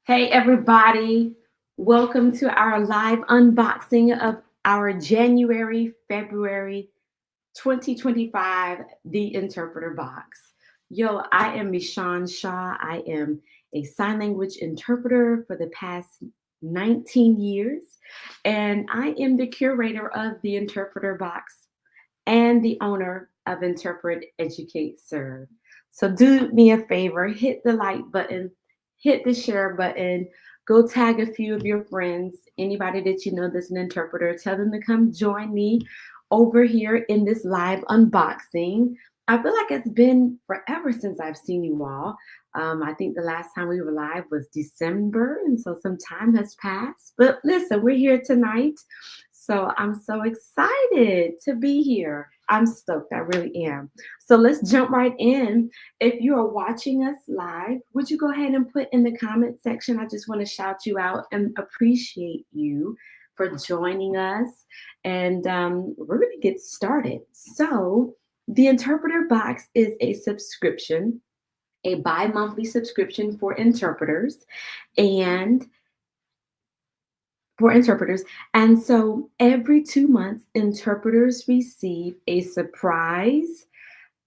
Hey, everybody. Welcome to our live unboxing of our January, February 2025 The Interpreter Box. Yo, I am Michon Shaw. I am a sign language interpreter for the past 19 years, and I am the curator of the Interpreter Box and the owner of Interpret, Educate, Serve. So do me a favor, hit the like button, hit the share button, go tag a few of your friends, anybody that you know that's an interpreter, tell them to come join me over here in this live unboxing. I feel like it's been forever since I've seen you all. I think the last time we were live was December, and so some time has passed. But listen, we're here tonight. So I'm so excited to be here. I'm stoked. I really am. So let's jump right in. If you are watching us live, would you go ahead and put in the comment section? I just want to shout you out and appreciate you for joining us. And we're going to get started. So the Interpreter Box is a subscription, a bi-monthly subscription for interpreters. And And so every 2 months, interpreters receive a surprise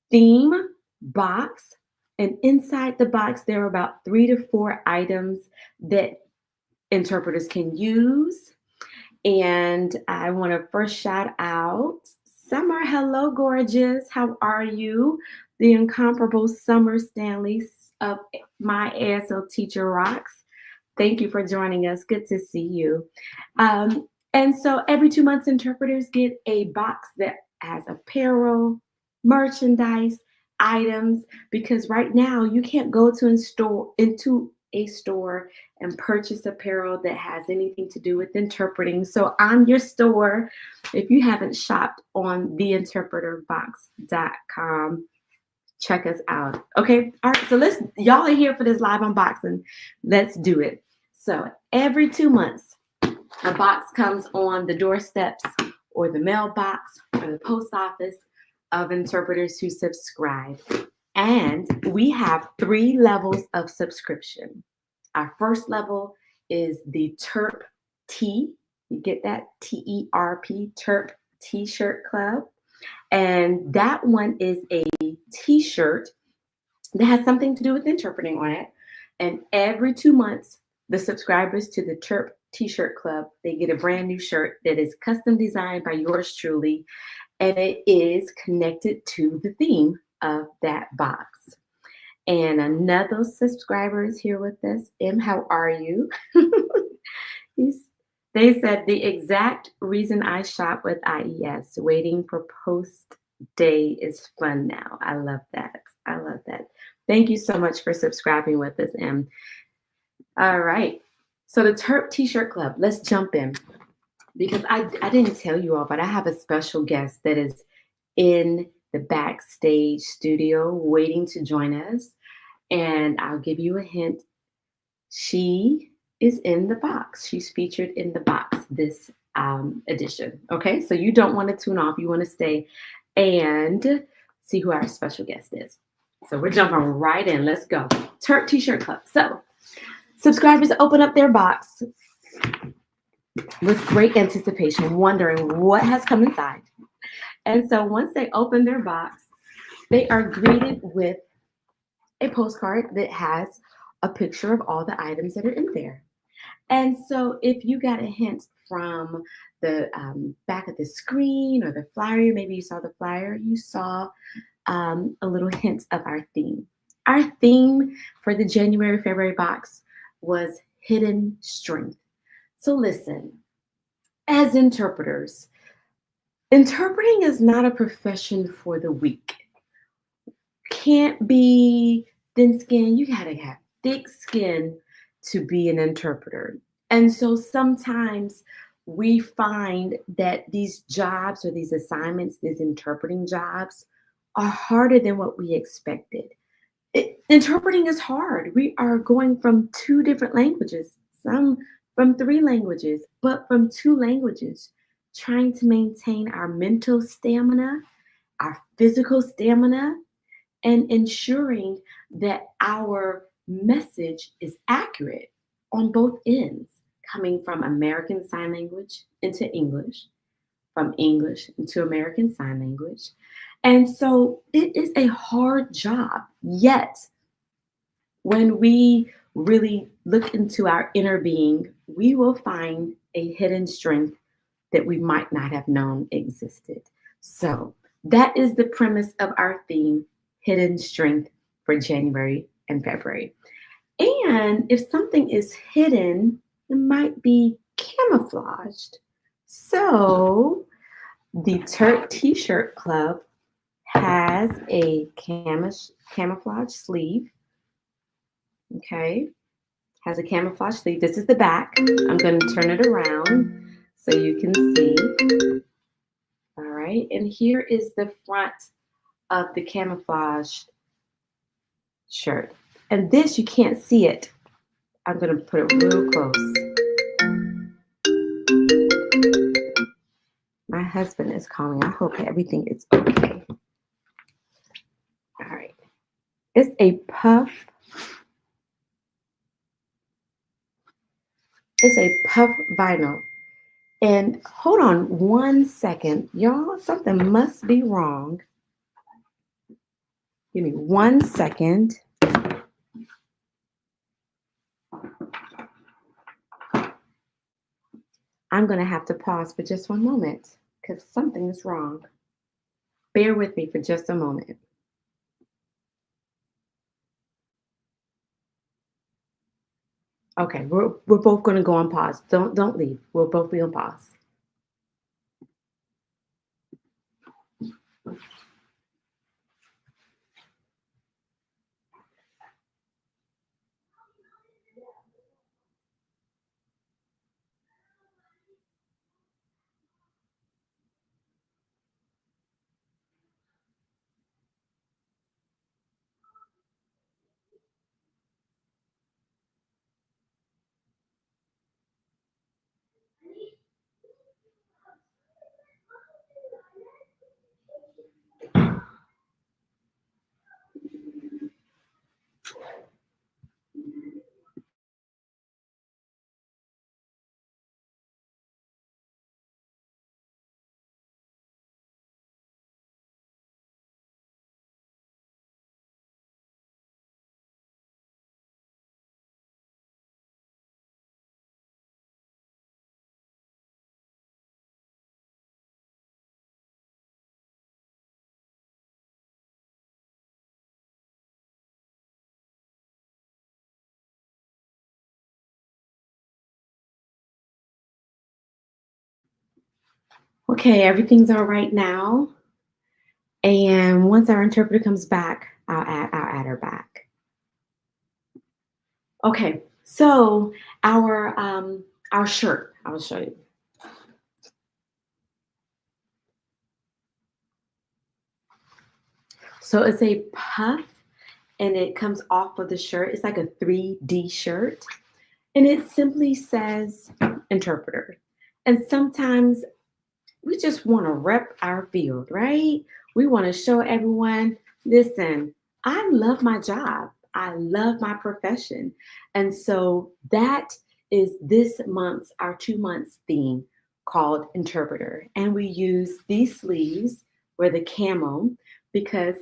theme box. And inside the box, there are about 3 to 4 items that interpreters can use. And I want to first shout out Summer. Hello, gorgeous. How are you? The incomparable Summer Stanley of My ASL Teacher Rocks. Thank you for joining us. Good to see you. And so every 2 months, interpreters get a box that has apparel, merchandise, items, because right now you can't go into a store and purchase apparel that has anything to do with interpreting. So I'm your store. If you haven't shopped on theinterpreterbox.com, check us out. Okay. All right. So y'all are here for this live unboxing. Let's do it. So every 2 months, a box comes on the doorsteps or the mailbox or the post office of interpreters who subscribe. And we have 3 levels of subscription. Our first level is the TerpTee. You get that? TERP, Terp T-shirt club. And that one is a t-shirt that has something to do with interpreting on it. And every 2 months, the subscribers to the Terp T-shirt club, they get a brand new shirt that is custom designed by yours truly, and it is connected to the theme of that box. And another subscriber is here with us. M, how are you? They said the exact reason I shop with IES, waiting for post day is fun now. I love that. I love that. Thank you so much for subscribing with us, M. All right. So the Terp T-shirt club, let's jump in. Because I didn't tell you all, but I have a special guest that is in the backstage studio waiting to join us. And I'll give you a hint. She is in the box. She's featured in the box this edition. Okay, so you don't want to tune off. You want to stay and see who our special guest is. So we're jumping right in. Let's go. Terp T-shirt club. So subscribers open up their box with great anticipation, wondering what has come inside. And so once they open their box, they are greeted with a postcard that has a picture of all the items that are in there. And so if you got a hint from the back of the screen or the flyer, maybe you saw the flyer, you saw a little hint of our theme. Our theme for the January, February box was hidden strength. So listen, as interpreters, interpreting is not a profession for the weak. Can't be thin skin. You gotta have thick skin to be an interpreter. And so sometimes we find that these jobs or these assignments, these interpreting jobs, are harder than what we expected. Interpreting is hard. We are going from 2 different languages, some from 3 languages, but from 2 languages, trying to maintain our mental stamina, our physical stamina, and ensuring that our message is accurate. on both ends, coming from American Sign Language into English, from English into American Sign Language. And so it is a hard job. Yet, when we really look into our inner being, we will find a hidden strength that we might not have known existed. So, that is the premise of our theme, Hidden Strength, for January and February. And if something is hidden, it might be camouflaged. So, the Turk T-shirt club has a camouflage sleeve. Okay, has a camouflage sleeve. This is the back. I'm going to turn it around so you can see. All right, and here is the front of the camouflage shirt. And this, you can't see it. I'm going to put it real close. My husband is calling. I hope everything is okay. All right. It's a puff. It's a puff vinyl. And hold on 1 second. Y'all, something must be wrong. Give me 1 second. I'm going to have to pause for just 1 moment because something is wrong. Bear with me for just a moment. Okay, we're both going to go on pause. Don't leave. We'll both be on pause. Okay, everything's all right now. And once our interpreter comes back, I'll add her back. Okay, so our shirt, I will show you. So it's a puff and it comes off of the shirt. It's like a 3D shirt. And it simply says interpreter. And sometimes we just want to rep our field, right? We want to show everyone, listen, I love my job. I love my profession. And so that is this month's, our 2 months theme called interpreter. And we use these sleeves where the camo, because,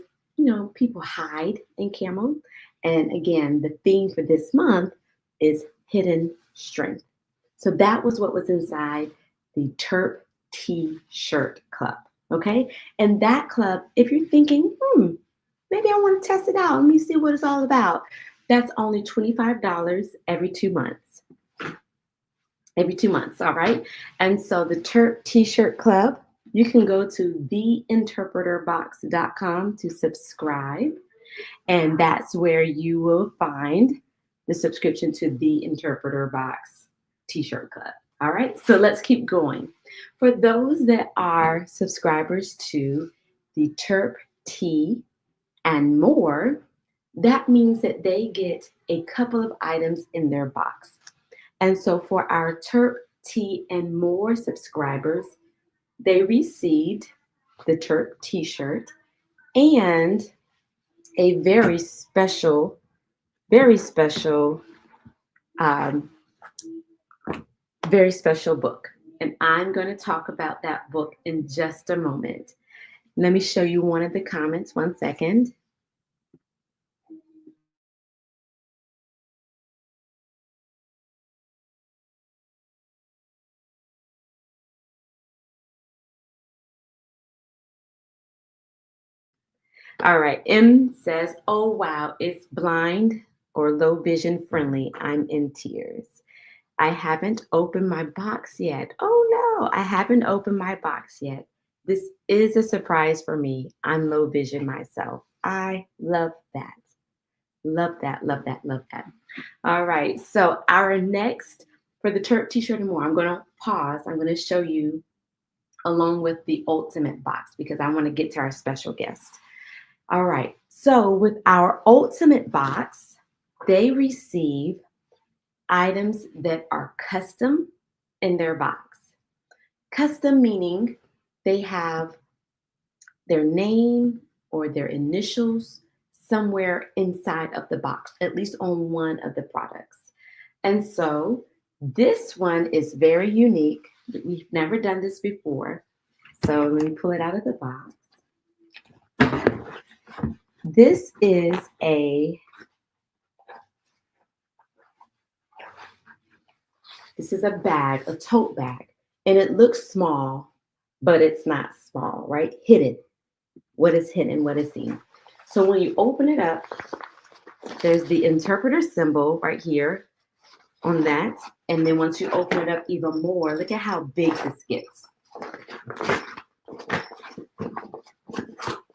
people hide in camo. And again, the theme for this month is hidden strength. So that was what was inside the TerpTee Shirt Club. Okay. And that club, if you're thinking, maybe I want to test it out. Let me see what it's all about. That's only $25 every 2 months. Every 2 months. All right. And so the TerpTee Shirt Club, you can go to theinterpreterbox.com to subscribe. And that's where you will find the subscription to the Interpreter Box T-shirt Club. All right, so let's keep going. For those that are subscribers to the TerpTee and More, that means that they get a couple of items in their box. And so for our TerpTee and More subscribers, they received the Terp T-shirt and a very special very special book. And I'm going to talk about that book in just a moment. Let me show you one of the comments. 1 second. All right. M says, "Oh, wow, it's blind or low vision friendly. I'm in tears. I haven't opened my box yet. Oh, no, I haven't opened my box yet. This is a surprise for me. I'm low vision myself." I love that. Love that. Love that. Love that. All right. So, our next for the Turp T-shirt and more, I'm going to pause. I'm going to show you along with the ultimate box because I want to get to our special guest. All right. So with our ultimate box, they receive items that are custom in their box. Custom meaning they have their name or their initials somewhere inside of the box, at least on one of the products. And so this one is very unique. We've never done this before. So let me pull it out of the box. This is a bag, a tote bag, and it looks small, but it's not small, right? Hidden. What is hidden? What is seen? So when you open it up, there's the interpreter symbol right here on that. And then once you open it up even more, look at how big this gets.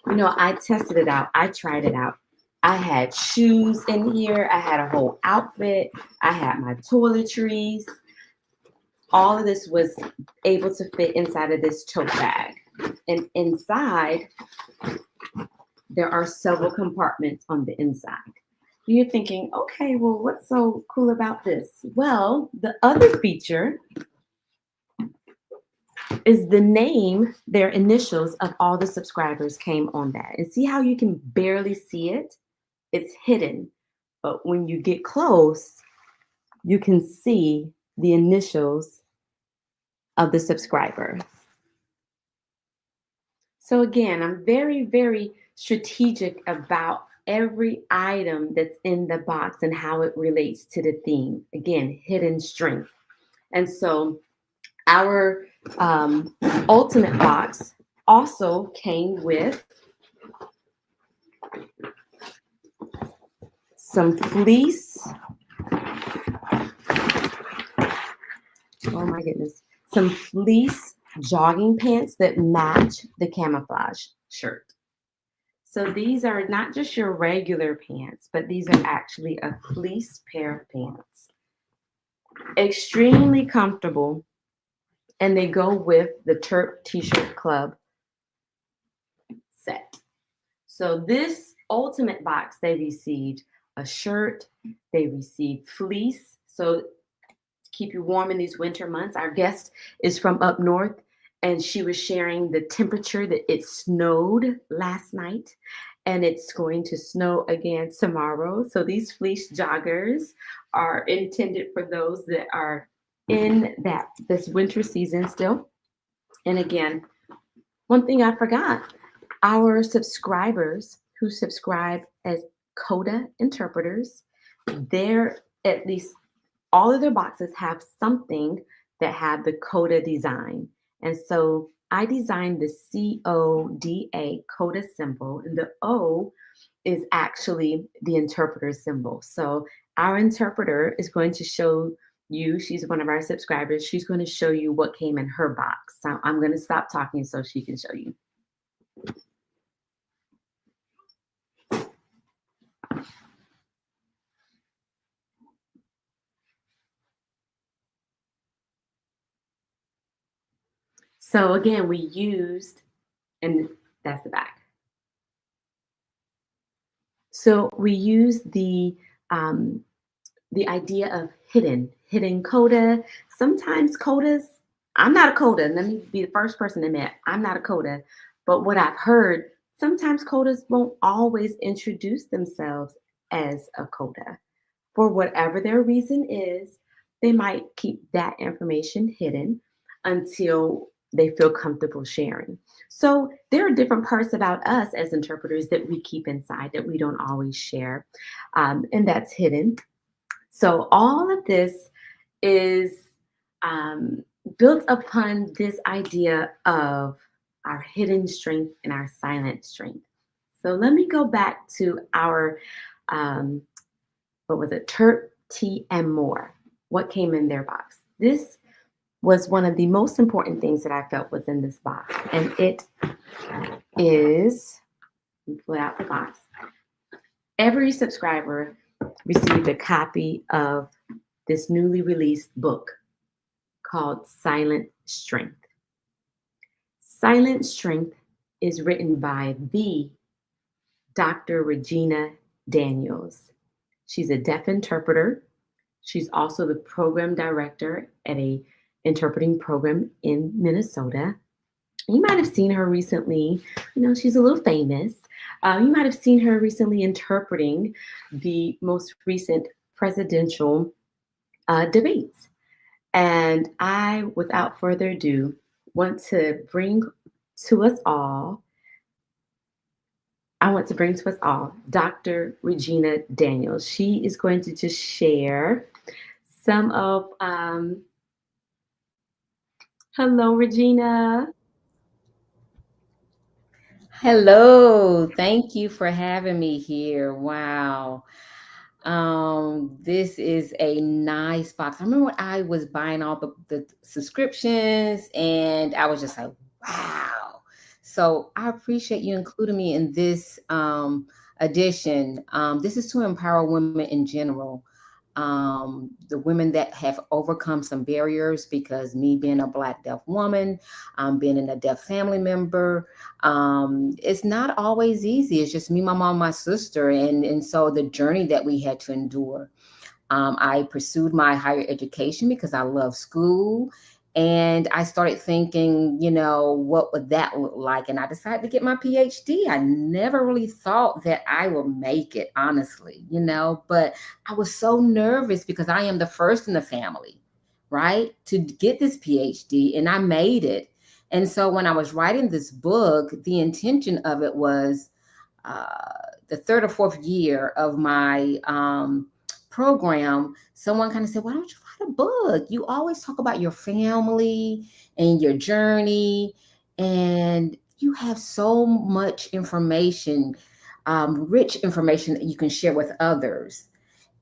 You know, I tested it out. I tried it out. I had shoes in here. I had a whole outfit. I had my toiletries. All of this was able to fit inside of this tote bag. And inside, there are several compartments on the inside. You're thinking, okay, well, what's so cool about this? Well, the other feature is the name, their initials of all the subscribers came on that. And see how you can barely see it? It's hidden. But when you get close, you can see the initials of the subscriber. So again, I'm very, very strategic about every item that's in the box and how it relates to the theme. Again, hidden strength. And so our ultimate box also came with some fleece. Oh my goodness. Some fleece jogging pants that match the camouflage shirt. So these are not just your regular pants, but these are actually a fleece pair of pants. Extremely comfortable, and they go with the Terp T-shirt club set. So this ultimate box, they received a shirt, they received fleece. So to keep you warm in these winter months, our guest is from up north, and she was sharing the temperature that it snowed last night and it's going to snow again tomorrow. So these fleece joggers are intended for those that are in this winter season still. And again, one thing I forgot, our subscribers who subscribe as Coda interpreters, they're at least all of their boxes have something that have the Coda design. And so I designed the CODA Coda symbol, and the O is actually the interpreter symbol. So our interpreter is going to show you, she's one of our subscribers, she's going to show you what came in her box. So I'm going to stop talking so she can show you. So again, we used, and that's the back. So we used the idea of hidden coda. Sometimes codas, I'm not a coda. Let me be the first person to admit I'm not a coda. But what I've heard, sometimes codas won't always introduce themselves as a coda for whatever their reason is. they might keep that information hidden until they feel comfortable sharing. So there are different parts about us as interpreters that we keep inside that we don't always share, and that's hidden. So all of this is um, built upon this idea of our hidden strength and our silent strength. So let me go back to our um, what was it, TerpTee More. What came in their box? This was one of the most important things that I felt was in this box, and it is. Let me pull out the box. Every subscriber received a copy of this newly released book called Silent Strength. Silent Strength is written by the Dr. Regina Daniels. She's a deaf interpreter. She's also the program director at a interpreting program in Minnesota. You might have seen her recently. She's a little famous. You might have seen her recently interpreting the most recent presidential debates. And I, without further ado, want to bring to us all, Dr. Regina Daniels. She is going to just share some of, hello, Regina. Hello, thank you for having me here. Wow. This is a nice box. I remember when I was buying all the subscriptions and I was just like, wow. So I appreciate you including me in this edition. This is to empower women in general. The women that have overcome some barriers because me being a Black deaf woman, being in a deaf family member, it's not always easy. It's just me, my mom, my sister, and so the journey that we had to endure. I pursued my higher education because I love school. And I started thinking, what would that look like? And I decided to get my PhD. I never really thought that I would make it, honestly, but I was so nervous because I am the first in the family, right, to get this PhD, and I made it. And so when I was writing this book, the intention of it was uh, the third or fourth year of my program, someone kind of said, "Why don't you write a book? You always talk about your family and your journey, and you have so much information, rich information that you can share with others."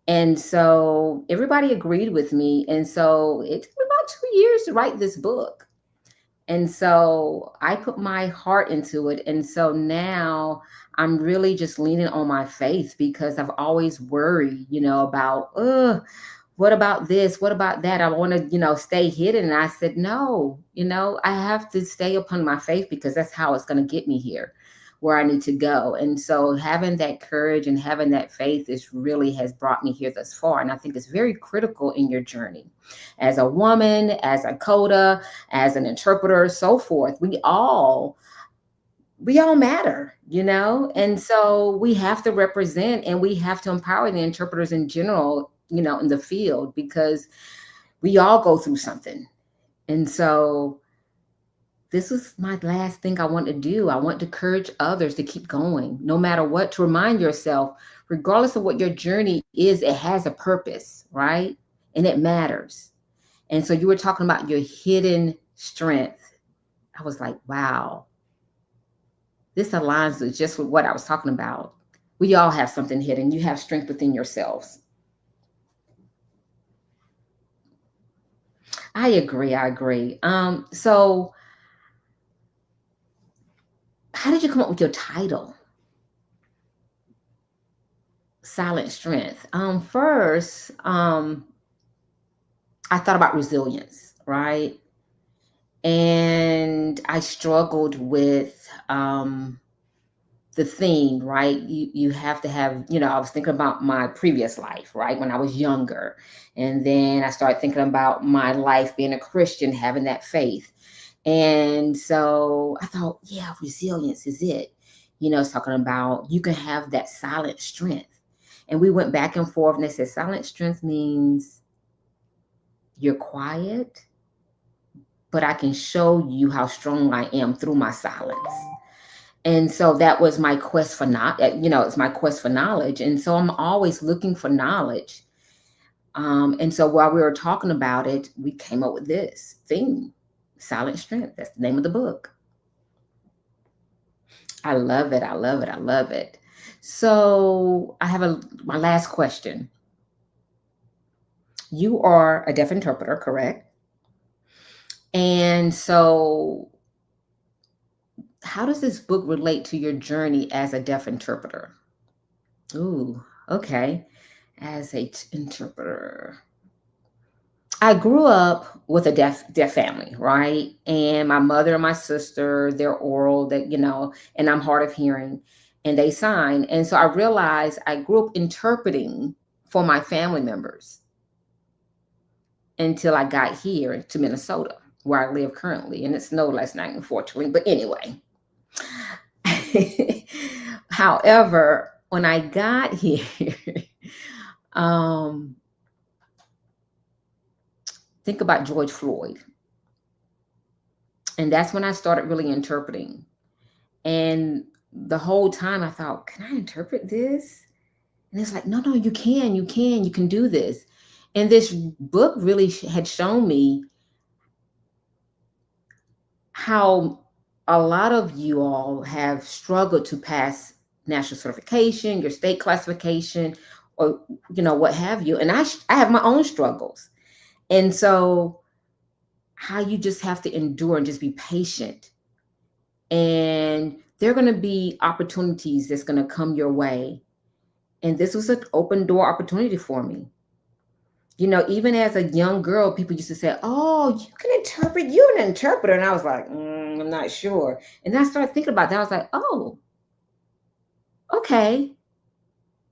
And so everybody agreed with me. And so it took me about 2 years to write this book. And so I put my heart into it. And so now I'm really just leaning on my faith because I've always worried, about, what about this? What about that? I want to, stay hidden. And I said, no, I have to stay upon my faith because that's how it's going to get me here where I need to go. And so having that courage and having that faith is really has brought me here thus far. And I think it's very critical in your journey as a woman, as a coda, as an interpreter, so forth. We all matter, and so we have to represent and we have to empower the interpreters in general, in the field because we all go through something. And so this was my last thing I want to do. I want to encourage others to keep going, no matter what, to remind yourself, regardless of what your journey is, it has a purpose, right? And it matters. And so you were talking about your hidden strength. I was like, wow, this aligns with just with what I was talking about. We all have something hidden. You have strength within yourselves. I agree. I agree. So how did you come up with your title, Silent Strength? First, I thought about resilience, right? And I struggled with the theme, right? You have to have, I was thinking about my previous life, right? When I was younger. And then I started thinking about my life being a Christian, having that faith. And so I thought, yeah, resilience is it. It's talking about you can have that silent strength. And we went back and forth and they said silent strength means You're quiet, but I can show you how strong I am through my silence. And so that was my quest for not, it's my quest for knowledge. And so I'm always looking for knowledge. And so while we were talking about it, we came up with this theme, Silent Strength. That's the name of the book. I love it. I love it. I love it. So I have my last question. You are a deaf interpreter, correct? And so how does this book relate to your journey as a deaf interpreter? Ooh, okay. As a interpreter. I grew up with a deaf family, right? And my mother and my sister, they're oral, and I'm hard of hearing, and they sign. And so I realized I grew up interpreting for my family members until I got here to Minnesota, where I live currently. And it snowed last night, unfortunately. But anyway. However, when I got here, think about George Floyd. And that's when I started really interpreting. And the whole time I thought, can I interpret this? And it's like, no, you can do this. And this book really had shown me how a lot of you all have struggled to pass national certification, your state classification, or, what have you. And I have my own struggles. And so how you just have to endure and just be patient. And there are going to be opportunities that's going to come your way. And this was an open door opportunity for me. Even as a young girl, people used to say, oh, you can interpret, you're an interpreter. And I was like, I'm not sure. And then I started thinking about that. I was like, oh, okay.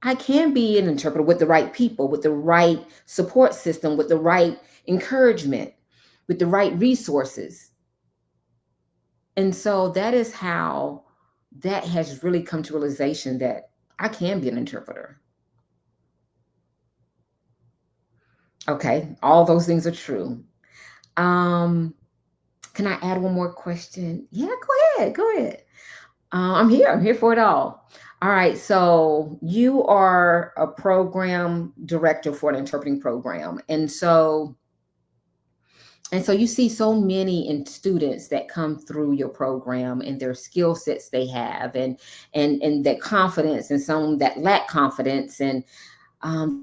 I can be an interpreter with the right people, with the right support system, with the right encouragement, with the right resources. And so that is how that has really come to realization that I can be an interpreter. Okay, all those things are true. Can I add one more question? Yeah, go ahead. I'm here for it all. All right, so you are a program director for an interpreting program. And so you see so many in students that come through your program and their skill sets they have and that confidence, and some that lack confidence, and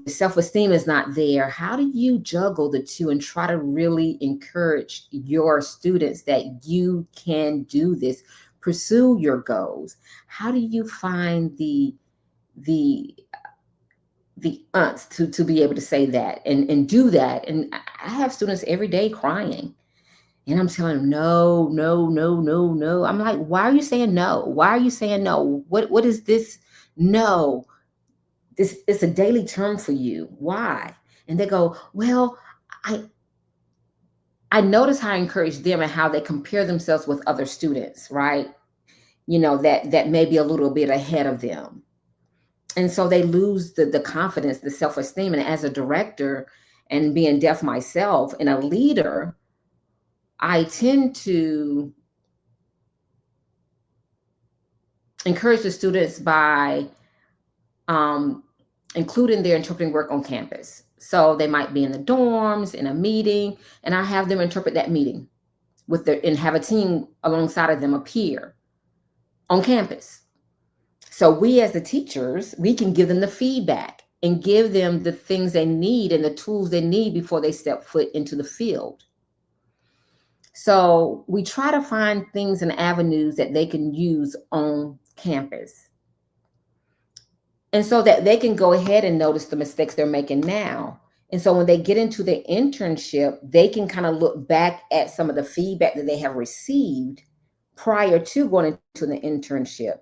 self-esteem is not there. How do you juggle the two and try to really encourage your students that you can do this, pursue your goals? How do you find the unts to be able to say that and do that? And I have students every day crying, and I'm telling them, no, no, no, no, no. I'm like, why are you saying no? Why are you saying no? What is this? No, this is a daily term for you. Why? And they go, well, I notice how I encourage them and how they compare themselves with other students, right? That may be a little bit ahead of them. And so they lose the confidence, the self-esteem. And as a director and being deaf myself and a leader, I tend to encourage the students by including their interpreting work on campus. So they might be in the dorms, in a meeting, and I have them interpret that meeting and have a team alongside of them appear on campus. So we as the teachers, we can give them the feedback and give them the things they need and the tools they need before they step foot into the field. So we try to find things and avenues that they can use on campus. And so that they can go ahead and notice the mistakes they're making now. And so when they get into their internship, they can kind of look back at some of the feedback that they have received prior to going into the internship.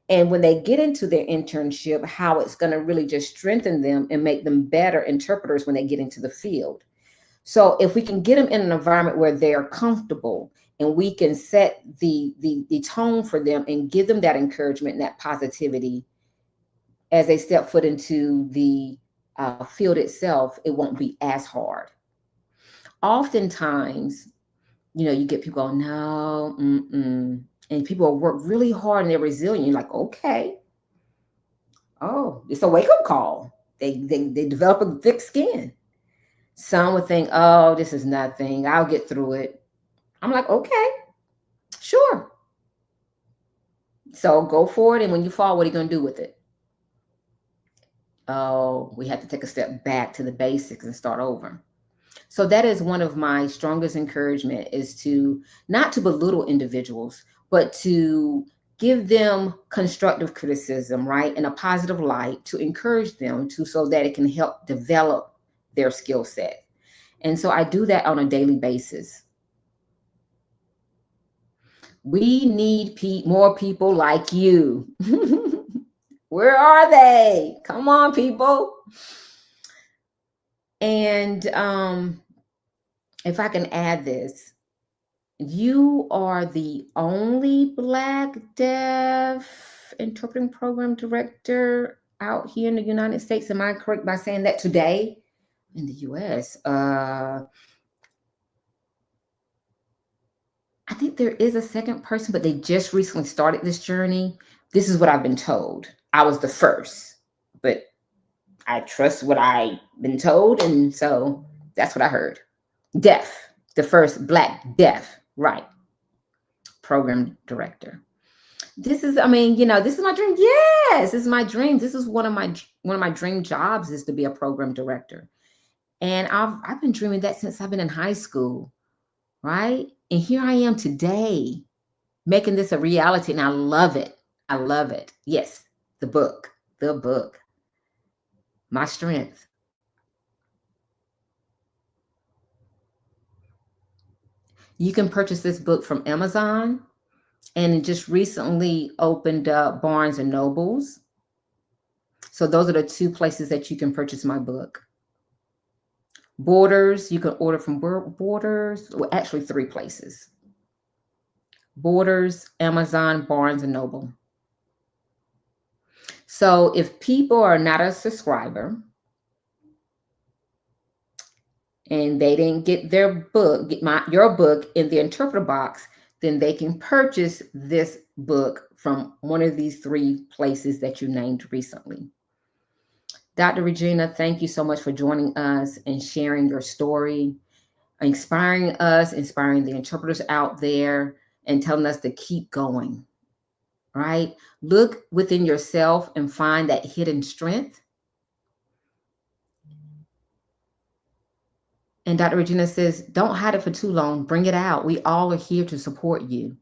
And when they get into their internship, how it's going to really just strengthen them and make them better interpreters when they get into the field. So if we can get them in an environment where they're comfortable and we can set the tone for them and give them that encouragement and that positivity as they step foot into the field itself, it won't be as hard. oftentimes, you get people going, no, and people work really hard and they're resilient. You're like, okay, oh, it's a wake up call. They develop a thick skin. Some would think, oh, this is nothing. I'll get through it. I'm like, okay, sure. So go for it. And when you fall, what are you going to do with it? Oh, we have to take a step back to the basics and start over. So that is one of my strongest encouragement, is to not to belittle individuals, but to give them constructive criticism, right? In a positive light, to encourage them to, so that it can help develop their skill set. And so I do that on a daily basis. We need more people like you. Where are they? Come on, people. And if I can add this, you are the only Black Deaf interpreting program director out here in the United States. Am I correct by saying that today? In the US? I think there is a second person, but they just recently started this journey. This is what I've been told. I was the first, but I trust what I've been told. And so that's what I heard. Deaf, the first Black deaf, right, program director. This is, this is my dream. Yes, this is my dream. This is one of my dream jobs, is to be a program director. And I've been dreaming that since I've been in high school, right? And here I am today, making this a reality, and I love it. I love it. Yes, the book, my strength. You can purchase this book from Amazon, and it just recently opened up Barnes and Nobles. So those are the two places that you can purchase my book. Borders, you can order from Borders, well, actually 3 places. Borders, Amazon, Barnes and Noble. So if people are not a subscriber and they didn't get their book, your book in the interpreter box, then they can purchase this book from one of these 3 places that you named recently. Dr. Regina, thank you so much for joining us and sharing your story, inspiring us, inspiring the interpreters out there, and telling us to keep going, right? Look within yourself and find that hidden strength. And Dr. Regina says, don't hide it for too long. Bring it out. We all are here to support you.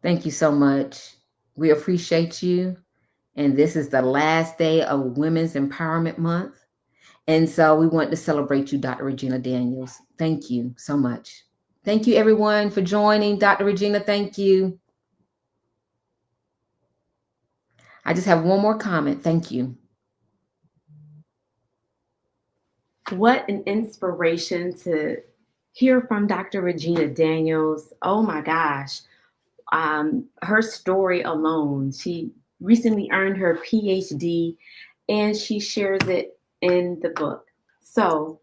Thank you so much. We appreciate you. And this is the last day of Women's Empowerment Month. And so we want to celebrate you, Dr. Regina Daniels. Thank you so much. Thank you, everyone, for joining. Dr. Regina, thank you. I just have one more comment. Thank you. What an inspiration to hear from Dr. Regina Daniels. Oh my gosh. Her story alone. She recently earned her PhD and she shares it in the book. So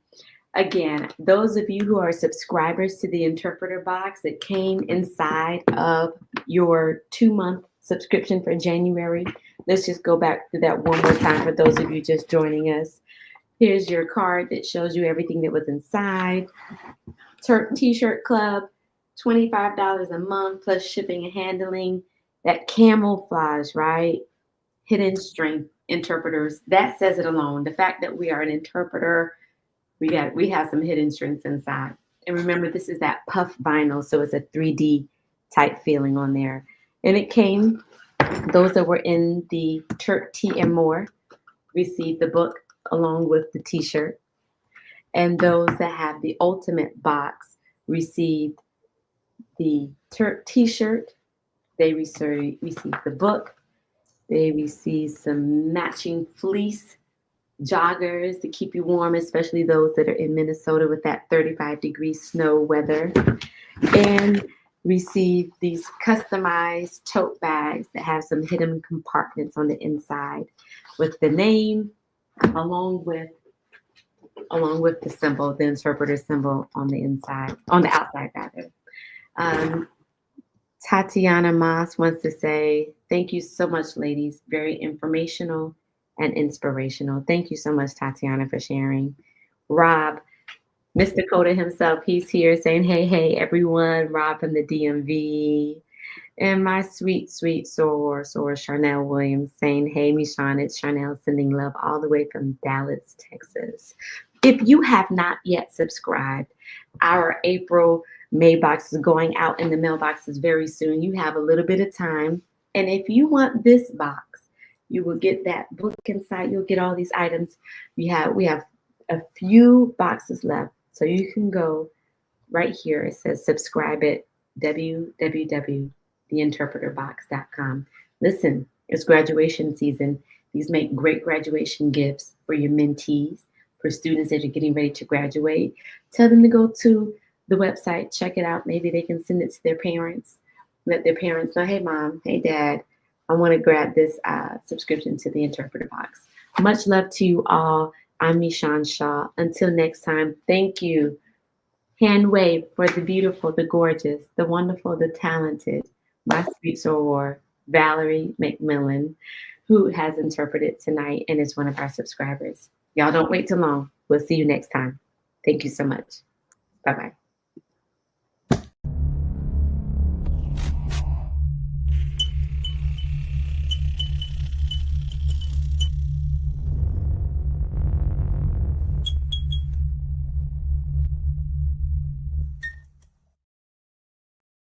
again, those of you who are subscribers to the interpreter box that came inside of your 2-month subscription for January, let's just go back to that one more time for those of you just joining us. Here's your card that shows you everything that was inside. T-shirt club, $25 a month plus shipping and handling. That camouflage, right? Hidden strength interpreters. That says it alone. The fact that we are an interpreter, we have some hidden strengths inside. And remember, this is that puff vinyl, so it's a 3D type feeling on there. And it came, those that were in the TerpTee More received the book along with the t-shirt. And those that have the ultimate box received the t-shirt. They received the book. They received some matching fleece joggers to keep you warm, especially those that are in Minnesota with that 35-degree snow weather. And received these customized tote bags that have some hidden compartments on the inside with the name, along with along with the symbol, the interpreter symbol on the inside, on the outside rather. Um, Tatiana Moss wants to say, thank you so much, ladies. Very informational and inspirational. Thank you so much, Tatiana, for sharing. Rob, Mr. Coda himself, he's here saying, hey, hey, everyone. Rob from the DMV. And my sweet, sweet soror, Charnel Williams, saying, hey, Michon, it's Charnel sending love all the way from Dallas, Texas. If you have not yet subscribed, our April May box is going out in the mailboxes very soon. You have a little bit of time. And if you want this box, you will get that book inside. You'll get all these items. We have a few boxes left. So you can go right here. It says subscribe at www.theinterpreterbox.com. Listen, it's graduation season. These make great graduation gifts for your mentees, for students that are getting ready to graduate. Tell them to go to the website, check it out. Maybe they can send it to their parents. Let their parents know, hey, mom, hey, dad, I want to grab this subscription to the Interpreter Box. Much love to you all. I'm Michon Shaw. Until next time, thank you. Hand wave for the beautiful, the gorgeous, the wonderful, the talented, my sweet soror, Valerie McMillan, who has interpreted tonight and is one of our subscribers. Y'all don't wait too long. We'll see you next time. Thank you so much. Bye-bye.